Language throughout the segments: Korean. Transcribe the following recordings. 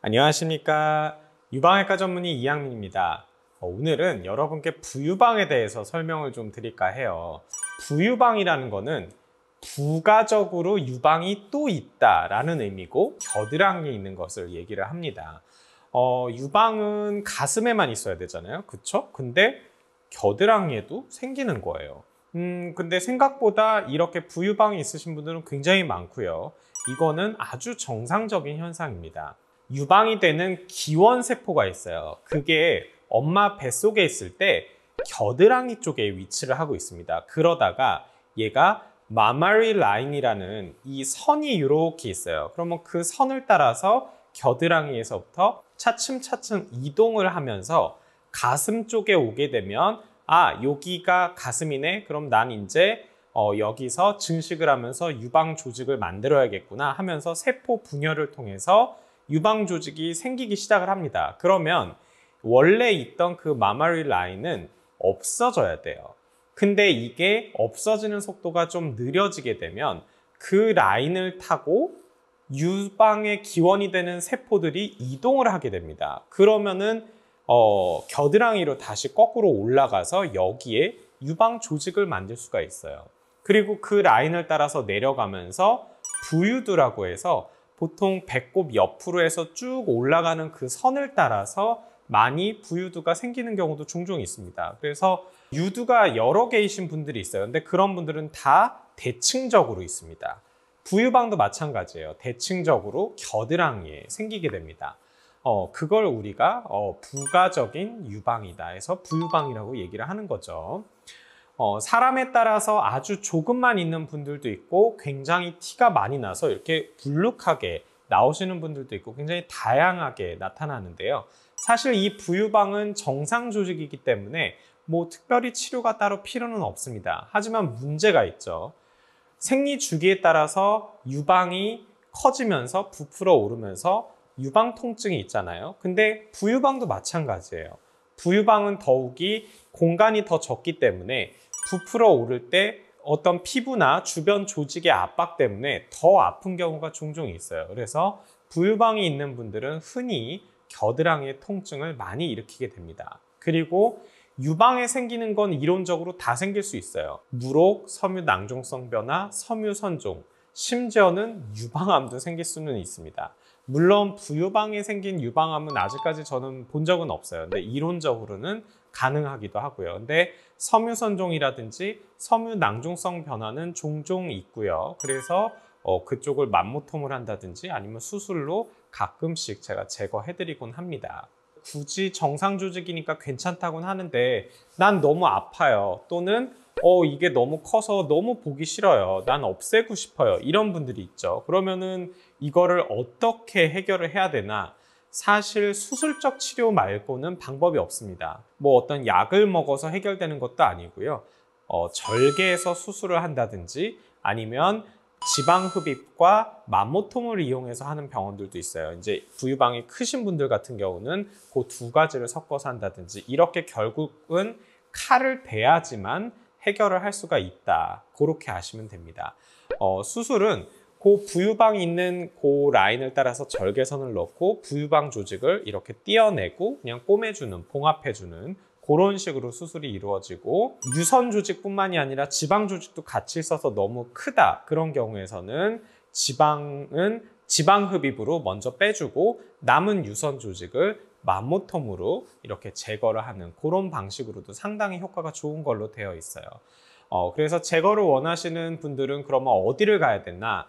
안녕하십니까. 유방외과 전문의 이양민입니다. 오늘은 여러분께 부유방에 대해서 설명을 좀 드릴까 해요. 부유방이라는 거는 부가적으로 유방이 또 있다라는 의미고 겨드랑이에 있는 것을 얘기를 합니다. 유방은 가슴에만 있어야 되잖아요. 그쵸? 근데 겨드랑이에도 생기는 거예요. 근데 생각보다 이렇게 부유방이 있으신 분들은 굉장히 많고요. 이거는 아주 정상적인 현상입니다. 유방이 되는 기원세포가 있어요. 그게 엄마 뱃속에 있을 때 겨드랑이 쪽에 위치를 하고 있습니다. 그러다가 얘가 마마리 라인이라는 이 선이 이렇게 있어요. 그러면 그 선을 따라서 겨드랑이에서부터 차츰차츰 이동을 하면서 가슴 쪽에 오게 되면 여기가 가슴이네. 그럼 난 이제 여기서 증식을 하면서 유방 조직을 만들어야겠구나 하면서 세포 분열을 통해서 유방 조직이 생기기 시작을 합니다. 그러면 원래 있던 그 마마리 라인은 없어져야 돼요. 근데 이게 없어지는 속도가 좀 느려지게 되면 그 라인을 타고 유방의 기원이 되는 세포들이 이동을 하게 됩니다. 그러면은 겨드랑이로 다시 거꾸로 올라가서 여기에 유방 조직을 만들 수가 있어요. 그리고 그 라인을 따라서 내려가면서 부유두라고 해서 보통 배꼽 옆으로 해서 쭉 올라가는 그 선을 따라서 많이 부유두가 생기는 경우도 종종 있습니다. 그래서 유두가 여러 개이신 분들이 있어요. 근데 그런 분들은 다 대칭적으로 있습니다. 부유방도 마찬가지예요. 대칭적으로 겨드랑이에 생기게 됩니다. 그걸 우리가 부가적인 유방이다 해서 부유방이라고 얘기를 하는 거죠. 사람에 따라서 아주 조금만 있는 분들도 있고 굉장히 티가 많이 나서 이렇게 불룩하게 나오시는 분들도 있고 굉장히 다양하게 나타나는데요. 사실 이 부유방은 정상 조직이기 때문에 뭐 특별히 치료가 따로 필요는 없습니다. 하지만 문제가 있죠. 생리 주기에 따라서 유방이 커지면서 부풀어 오르면서 유방 통증이 있잖아요. 근데 부유방도 마찬가지예요. 부유방은 더욱이 공간이 더 적기 때문에 부풀어 오를 때 어떤 피부나 주변 조직의 압박 때문에 더 아픈 경우가 종종 있어요. 그래서 부유방이 있는 분들은 흔히 겨드랑이의 통증을 많이 일으키게 됩니다. 그리고 유방에 생기는 건 이론적으로 다 생길 수 있어요. 무록, 섬유낭종성 변화, 섬유선종, 심지어는 유방암도 생길 수는 있습니다. 물론 부유방에 생긴 유방암은 아직까지 저는 본 적은 없어요. 근데 이론적으로는 가능하기도 하고요. 근데 섬유선종이라든지 섬유낭종성 변화는 종종 있고요. 그래서 그쪽을 맘모톰을 한다든지 아니면 수술로 가끔씩 제가 제거해드리곤 합니다. 굳이 정상 조직이니까 괜찮다고는 하는데 난 너무 아파요. 또는 이게 너무 커서 너무 보기 싫어요. 난 없애고 싶어요. 이런 분들이 있죠. 그러면은 이거를 어떻게 해결을 해야 되나? 사실 수술적 치료 말고는 방법이 없습니다. 뭐 어떤 약을 먹어서 해결되는 것도 아니고요. 절개해서 수술을 한다든지 아니면 지방흡입과 맘모톰을 이용해서 하는 병원들도 있어요. 이제 부유방이 크신 분들 같은 경우는 그 두 가지를 섞어서 한다든지 이렇게 결국은 칼을 대야지만 해결을 할 수가 있다. 그렇게 아시면 됩니다. 수술은 그 부유방이 있는 그 라인을 따라서 절개선을 넣고 부유방 조직을 이렇게 떼어내고 그냥 꼬매주는, 봉합해주는 그런 식으로 수술이 이루어지고 유선 조직뿐만이 아니라 지방 조직도 같이 있어서 너무 크다. 그런 경우에서는 지방은 지방 흡입으로 먼저 빼주고 남은 유선 조직을 맘모톰으로 이렇게 제거를 하는 그런 방식으로도 상당히 효과가 좋은 걸로 되어 있어요. 그래서 제거를 원하시는 분들은 그러면 어디를 가야 되나?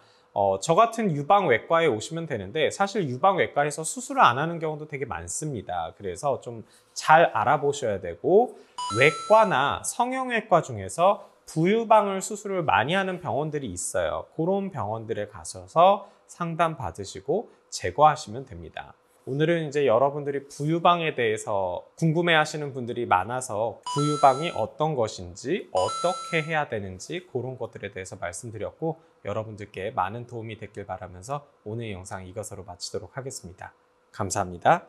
저 같은 유방외과에 오시면 되는데 사실 유방외과에서 수술을 안 하는 경우도 되게 많습니다. 그래서 좀 잘 알아보셔야 되고 외과나 성형외과 중에서 부유방을 수술을 많이 하는 병원들이 있어요. 그런 병원들에 가셔서 상담 받으시고 제거하시면 됩니다. 오늘은 이제 여러분들이 부유방에 대해서 궁금해 하시는 분들이 많아서 부유방이 어떤 것인지 어떻게 해야 되는지 그런 것들에 대해서 말씀드렸고 여러분들께 많은 도움이 됐길 바라면서 오늘 영상 이것으로 마치도록 하겠습니다. 감사합니다.